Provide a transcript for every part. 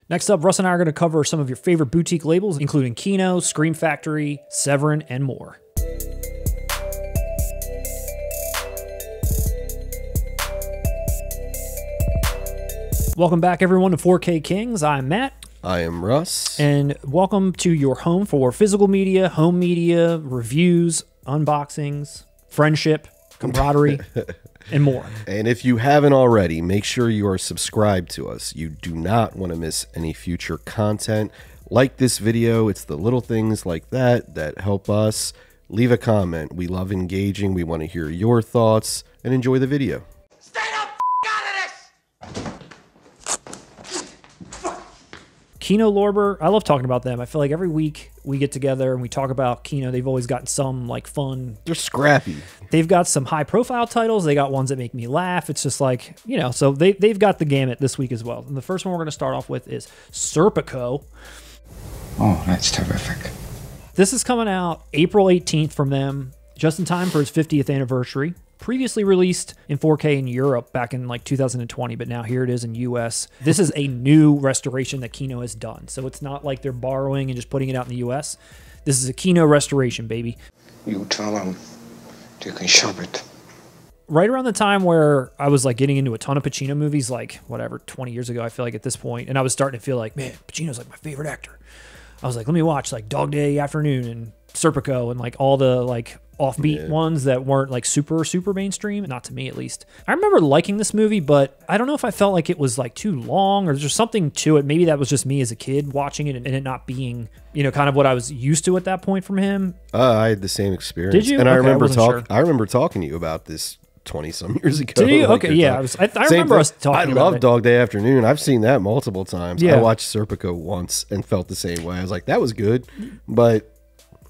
Next up, Russ and I are going to cover some of your favorite boutique labels, including Kino, Scream Factory, Severin, and more. Welcome back, everyone, to 4K Kings. I'm Matt. I am Russ. And welcome to your home for physical media, home media, reviews, unboxings, friendship, camaraderie, and more. And if you haven't already, make sure you are subscribed to us. You do not want to miss any future content. Like this video. It's the little things like that help us. Leave a comment. We love engaging. We want to hear your thoughts, and enjoy the video. Stay the f out of this! Kino Lorber, I love talking about them. I feel like every week we get together and we talk about Kino. They've always gotten some like fun. They're scrappy. They've got some high profile titles. They got ones that make me laugh. It's just like, you know, so they've got the gamut this week as well. And the first one we're going to start off with is Serpico. Oh, that's terrific. This is coming out April 18th from them, just in time for its 50th anniversary. Previously released in 4K in Europe back in like 2020, but now here it is in US. This is a new restoration that Kino has done. So it's not like they're borrowing and just putting it out in the US. This is a Kino restoration, baby. You tell them you can shove it. Right around the time where I was like getting into a ton of Pacino movies, like whatever, 20 years ago, I feel like at this point, and I was starting to feel like, man, Pacino's like my favorite actor. I was like, let me watch like Dog Day Afternoon and Serpico and like all the like offbeat ones that weren't like super mainstream, not to me at least. I remember liking this movie, but I don't know if I felt like it was like too long or there's something to it. Maybe that was just me as a kid watching it and it not being, you know, kind of what I was used to at that point from him. I had the same experience. Did you? And Okay, I remember talking to you about this 20-some years ago. Did you? Like okay, yeah. I remember us talking about it. I love Dog Day Afternoon. I've seen that multiple times. Yeah. I watched Serpico once and felt the same way. I was like, that was good, but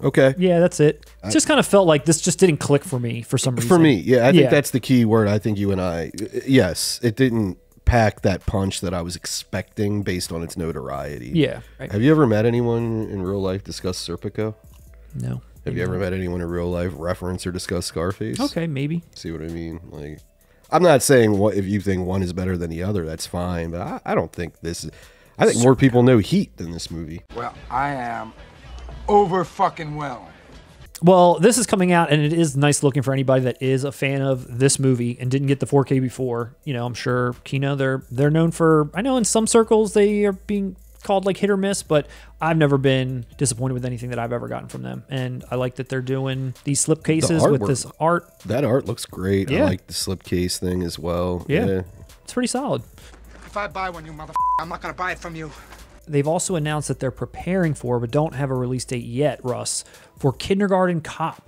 okay. Yeah, that's it. It just kind of felt like this just didn't click for me for some reason. For me, yeah. I think that's the key word. I think you and I, yes, it didn't pack that punch that I was expecting based on its notoriety. Yeah. Right. Have you ever met anyone in real life discuss Serpico? No. Have you ever met anyone in real life reference or discuss Scarface? Okay, maybe. See what I mean? Like, I'm not saying what if you think one is better than the other, that's fine. But I don't think this is. I think more people know Heat than this movie. Well, I am over fucking well. Well, this is coming out, and it is nice looking for anybody that is a fan of this movie and didn't get the 4K before. You know, I'm sure Kino, they're known for. I know in some circles they are being called like hit or miss, but I've never been disappointed with anything that I've ever gotten from them. And I like that they're doing these slipcases with this art. That art looks great. Yeah. I like the slipcase thing as well. Yeah. It's pretty solid. If I buy one, you motherfucker, I'm not gonna buy it from you. They've also announced that they're preparing for, but don't have a release date yet, Russ, for Kindergarten Cop.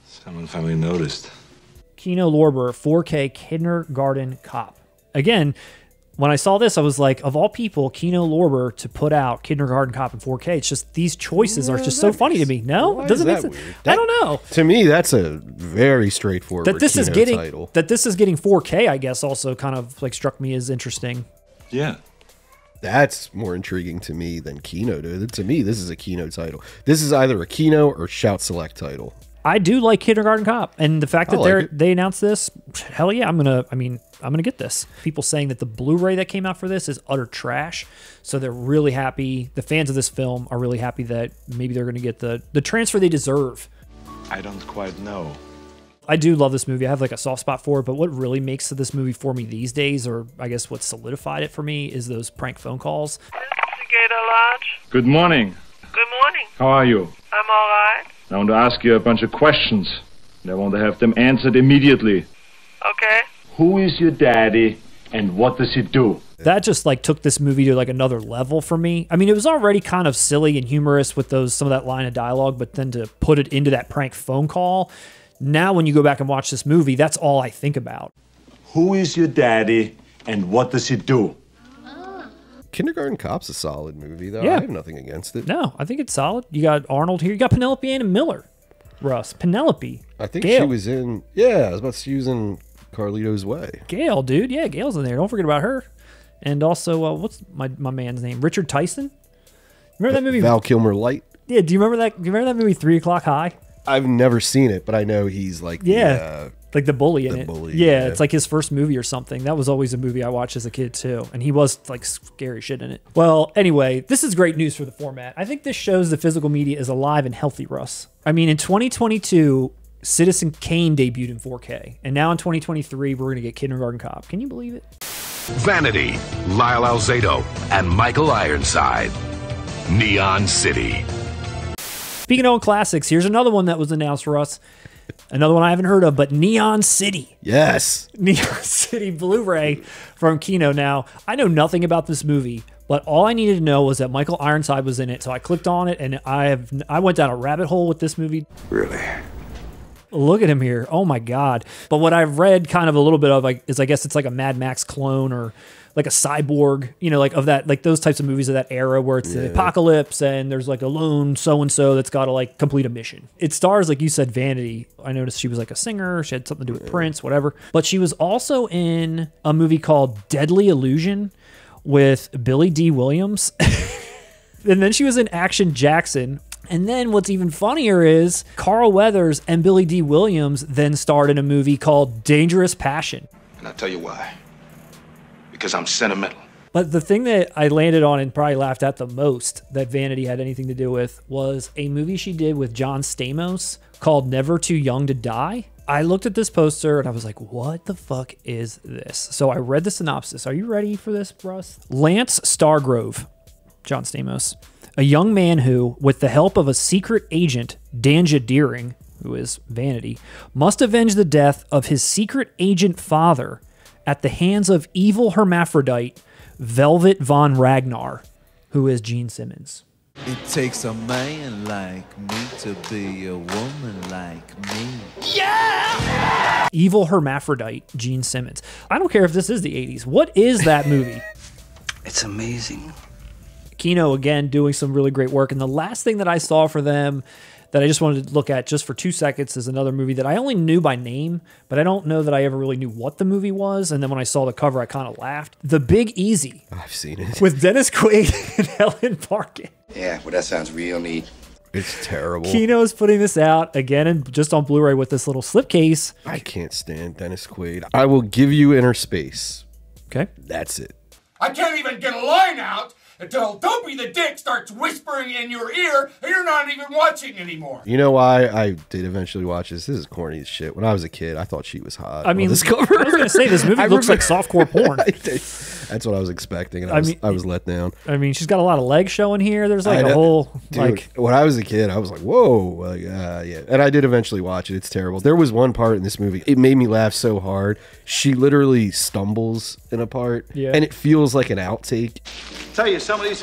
Someone finally noticed. Kino Lorber, 4K Kindergarten Cop. Again, when I saw this, I was like, of all people, Kino Lorber to put out Kindergarten Cop in 4K. It's just these choices are just so funny to me. No, doesn't make sense. I don't know. To me, that's a very straightforward That this Kino is getting title. that this is getting 4K. I guess also kind of like struck me as interesting. Yeah. That's more intriguing to me than Kino, dude. To me, this is a Kino title. This is either a Kino or Shout Select title. I do like Kindergarten Cop, and the fact that they announced this, hell yeah, I'm gonna get this. People saying that the Blu-ray that came out for this is utter trash, so they're really happy. The fans of this film are really happy that maybe they're gonna get the transfer they deserve. I don't quite know. I do love this movie. I have like a soft spot for it, but what really makes this movie for me these days, or I guess what solidified it for me, is those prank phone calls. Investigator Lodge. Good morning. Good morning. How are you? I'm all right. I want to ask you a bunch of questions, and I want to have them answered immediately. Okay. Who is your daddy, and what does he do? That just like took this movie to like another level for me. I mean, it was already kind of silly and humorous with some of that line of dialogue, but then to put it into that prank phone call, now when you go back and watch this movie, that's all I think about. Who is your daddy, and what does he do? Kindergarten Cop's a solid movie, though. Yeah. I have nothing against it. No, I think it's solid. You got Arnold here. You got Penelope Ann Miller. Russ. Penelope. I think Gail. she was in, yeah, I was about to say she was in Carlito's Way. Gail, dude. Yeah, Gail's in there. Don't forget about her. And also, what's my man's name? Richard Tyson? Remember that movie? Val Kilmer Light? Yeah, do you remember that? Do you remember that movie 3 O'Clock High? I've never seen it, but I know he's like Like the bully in The it. bully, yeah, yeah. it's like his first movie or something. That was always a movie I watched as a kid too. And he was like scary shit in it. Well, anyway, this is great news for the format. I think this shows the physical media is alive and healthy, Russ. I mean, in 2022, Citizen Kane debuted in 4K. And now in 2023, we're going to get Kindergarten Cop. Can you believe it? Vanity, Lyle Alzado, and Michael Ironside. Neon City. Speaking of classics, here's another one that was announced for us. Another one I haven't heard of, but Neon City. Yes. Neon City Blu-ray from Kino. Now, I know nothing about this movie, but all I needed to know was that Michael Ironside was in it. So I clicked on it, and I went down a rabbit hole with this movie. Really? Look at him here. Oh my God. But what I've read kind of a little bit of is I guess it's like a Mad Max clone or like a cyborg, you know, like of that, like those types of movies of that era where it's the apocalypse and there's like a lone so-and-so that's got to like complete a mission. It stars, like you said, Vanity. I noticed she was like a singer. She had something to do with Prince, whatever. But she was also in a movie called Deadly Illusion with Billy D. Williams. And then she was in Action Jackson. And then what's even funnier is Carl Weathers and Billy D. Williams then starred in a movie called Dangerous Passion. And I'll tell you why. Because I'm sentimental. But the thing that I landed on and probably laughed at the most that Vanity had anything to do with was a movie she did with John Stamos called Never Too Young to Die. I looked at this poster and I was like, what the fuck is this? So I read the synopsis. Are you ready for this, Russ? Lance Stargrove, John Stamos, a young man who, with the help of a secret agent, Danja Deering, who is Vanity, must avenge the death of his secret agent father at the hands of evil hermaphrodite Velvet Von Ragnar, who is Gene Simmons. It takes a man like me to be a woman like me. Evil hermaphrodite Gene Simmons. I don't care if this is the 80s. What is that movie? It's amazing. Kino, again, doing some really great work. And the last thing that I saw for them that I just wanted to look at just for 2 seconds is another movie that I only knew by name, but I don't know that I ever really knew what the movie was. And then when I saw the cover, I kind of laughed. The Big Easy. I've seen it. With Dennis Quaid and Helen Barkin. Yeah, well, that sounds real neat. It's terrible. Kino's putting this out again and just on Blu-ray with this little slipcase. I can't stand Dennis Quaid. I will give you Inner Space. Okay. That's it. I can't even get a line out until Dopey the Dick starts whispering in your ear and you're not even watching anymore. You know why I did eventually watch this? This is corny as shit. When I was a kid, I thought she was hot. I mean, on this cover. I was going to say, this movie looks like softcore porn. That's what I was expecting, and I was let down. I mean, she's got a lot of legs showing here. There's like a whole, Dude, like... when I was a kid, I was like, whoa. Like, yeah. And I did eventually watch it. It's terrible. There was one part in this movie. It made me laugh so hard. She literally stumbles in a part, and it feels like an outtake. Tell you, some of these...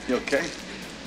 You okay?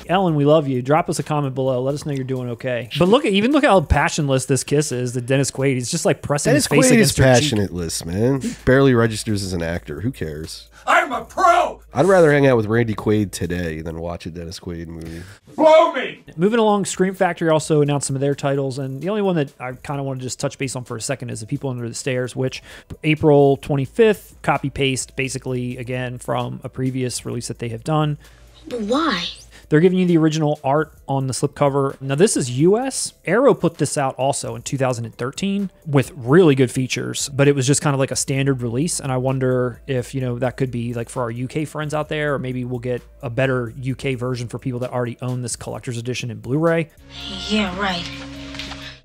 Ellen, we love you. Drop us a comment below. Let us know you're doing okay. But look at how passionless this kiss is. That Dennis Quaid, he's just like pressing his face against her cheek. Dennis Quaid is passionateless, man. He barely registers as an actor. Who cares? I'm a pro! I'd rather hang out with Randy Quaid today than watch a Dennis Quaid movie. Blow me! Moving along, Scream Factory also announced some of their titles, and the only one that I kind of want to just touch base on for a second is The People Under the Stairs, which April 25th, copy-paste, basically, again, from a previous release that they have done. But why? They're giving you the original art on the slipcover. Now, this is US. Arrow put this out also in 2013 with really good features, but it was just kind of like a standard release. And I wonder if, that could be like for our UK friends out there, or maybe we'll get a better UK version for people that already own this collector's edition in Blu-ray. Yeah, right.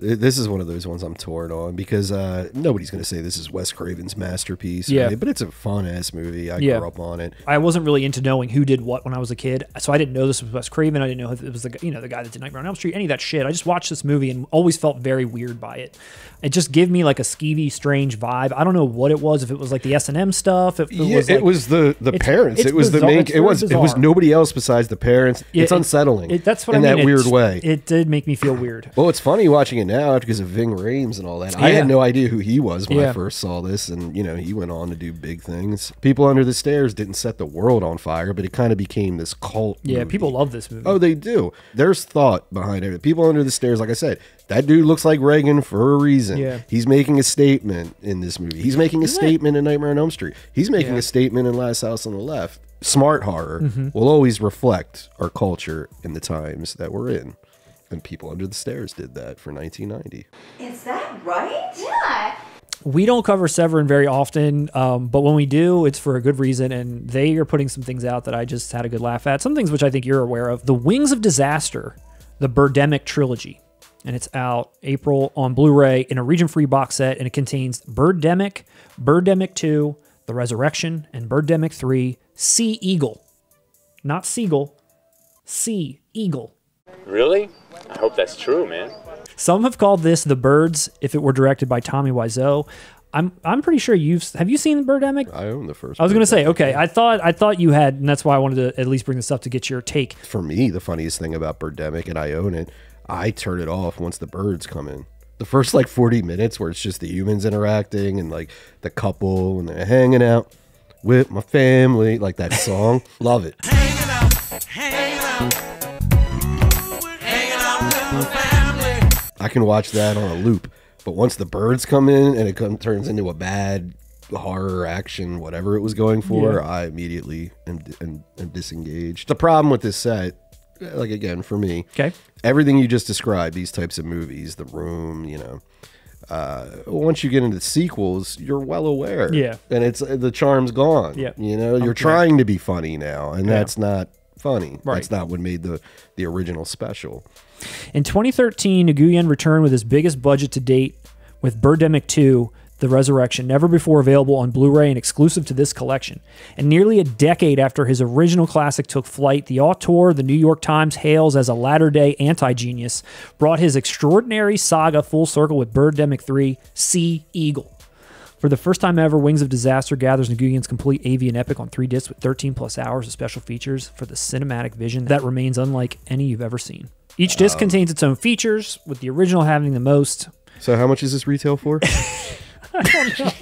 This is one of those ones I'm torn on because nobody's going to say this is Wes Craven's masterpiece. Yeah. Right? But it's a fun-ass movie. I grew up on it. I wasn't really into knowing who did what when I was a kid, so I didn't know this was Wes Craven. I didn't know if it was the guy that did Nightmare on Elm Street, any of that shit. I just watched this movie and always felt very weird by it. It just gave me like a skeevy, strange vibe. I don't know what it was, if it was like the S&M stuff. If it was the parents. It was bizarre. the main. It was nobody else besides the parents. It's unsettling. That's what in I mean. that weird way. It did make me feel weird. Well, it's funny watching it now because of Ving Rhames and all that. I had no idea who he was when I first saw this, and he went on to do big things. People Under the Stairs didn't set the world on fire, but it kind of became this cult movie. People love this movie. Oh, they do. There's thought behind it. People Under the Stairs, like I said, that dude looks like Reagan for a reason. Yeah. He's making a statement in this movie. He's making a statement in Nightmare on Elm Street. He's making a statement in Last House on the Left. Smart horror will always reflect our culture in the times that we're in. And People Under the Stairs did that for 1990. Is that right? Yeah. We don't cover Severin very often, but when we do, it's for a good reason, and they are putting some things out that I just had a good laugh at. Some things which I think you're aware of. The Wings of Disaster, the Birdemic Trilogy, and it's out April on Blu-ray in a region-free box set, and it contains Birdemic, Birdemic 2, The Resurrection, and Birdemic 3, Sea Eagle. Not Seagull, Sea Eagle. Really? I hope that's true, man. Some have called this The Birds if it were directed by Tommy Wiseau. I'm pretty sure have you seen Birdemic? I own the first. I was going to say, okay, I thought you had, and that's why I wanted to at least bring this up to get your take. For me, the funniest thing about Birdemic, and I own it, I turn it off once the birds come in. The first like 40 minutes where it's just the humans interacting and like the couple and they're hanging out with my family, like that song. Love it. Hanging out with my family. I can watch that on a loop. But once the birds come in and it turns into a bad horror action, whatever it was going for, I immediately am disengaged. The problem with this set, like again, for me, everything you just described, these types of movies, The Room, you know, once you get into the sequels, you're well aware. Yeah. And the charm's gone. Yeah. You know, you're trying to be funny now, and that's not funny. Right. That's not what made the original special. In 2013, Nguyen returned with his biggest budget to date with Birdemic 2, The Resurrection, never before available on Blu-ray and exclusive to this collection. And nearly a decade after his original classic took flight, the auteur the New York Times hails as a latter-day anti-genius brought his extraordinary saga full circle with Birdemic 3, Sea Eagle. For the first time ever, Wings of Disaster gathers Nguyen's complete avian epic on 3 discs with 13+ hours of special features for the cinematic vision that remains unlike any you've ever seen. Each disc contains its own features, with the original having the most. So how much is this retail for? I don't know.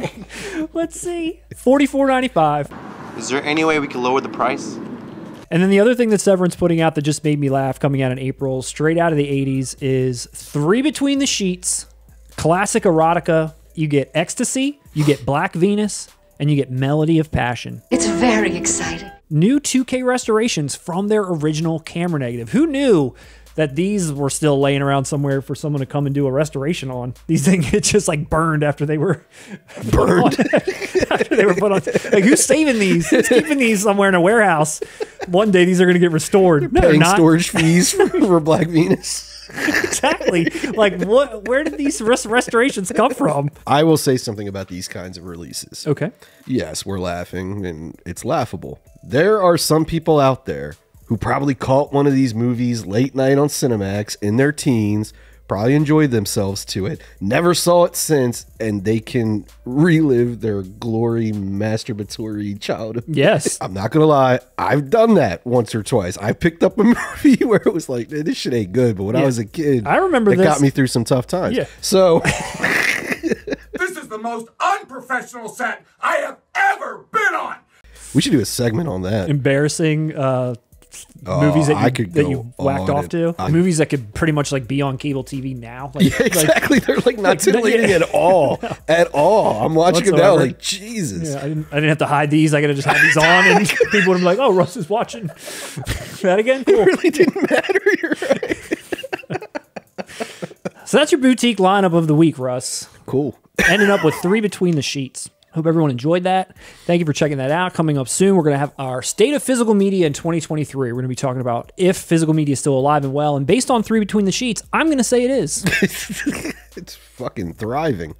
Let's see. $44.95. Is there any way we could lower the price? And then the other thing that Severin's putting out that just made me laugh, coming out in April, straight out of the 80s, is 3 Between the Sheets, classic erotica. You get Ecstasy, you get Black Venus, and you get Melody of Passion. It's very exciting. New 2K restorations from their original camera negative. Who knew that these were still laying around somewhere for someone to come and do a restoration on? These things get just like burned after they were burned. After they were put on. Like, who's saving these? Who's keeping these somewhere in a warehouse? One day these are going to get restored. They're paying storage fees for Black Venus. Exactly. Like, where did these restorations come from? I will say something about these kinds of releases. Okay. Yes, we're laughing, and it's laughable. There are some people out there who probably caught one of these movies late night on Cinemax in their teens, probably enjoyed themselves to it, never saw it since, and they can relive their glory masturbatory childhood. Yes. I'm not going to lie. I've done that once or twice. I picked up a movie where it was like, this shit ain't good. But when I was a kid, I remember it got me through some tough times. Yeah. So This is the most unprofessional set I have ever been on. We should do a segment on that. Embarrassing movies that you whacked off to. Movies that could pretty much like be on cable TV now. Like, yeah, exactly. They're like not titillating at all. At all. I'm watching them now like, Jesus. Yeah, I didn't have to hide these. I could have just had these on and people would be like, oh, Russ is watching that again? Cool. It really didn't matter. You're right. So that's your boutique lineup of the week, Russ. Cool. Ending up with 3 Between the Sheets. Hope everyone enjoyed that. Thank you for checking that out. Coming up soon, we're going to have our State of Physical Media in 2023. We're going to be talking about if physical media is still alive and well. And based on 3 Between the Sheets, I'm going to say it is. It's fucking thriving.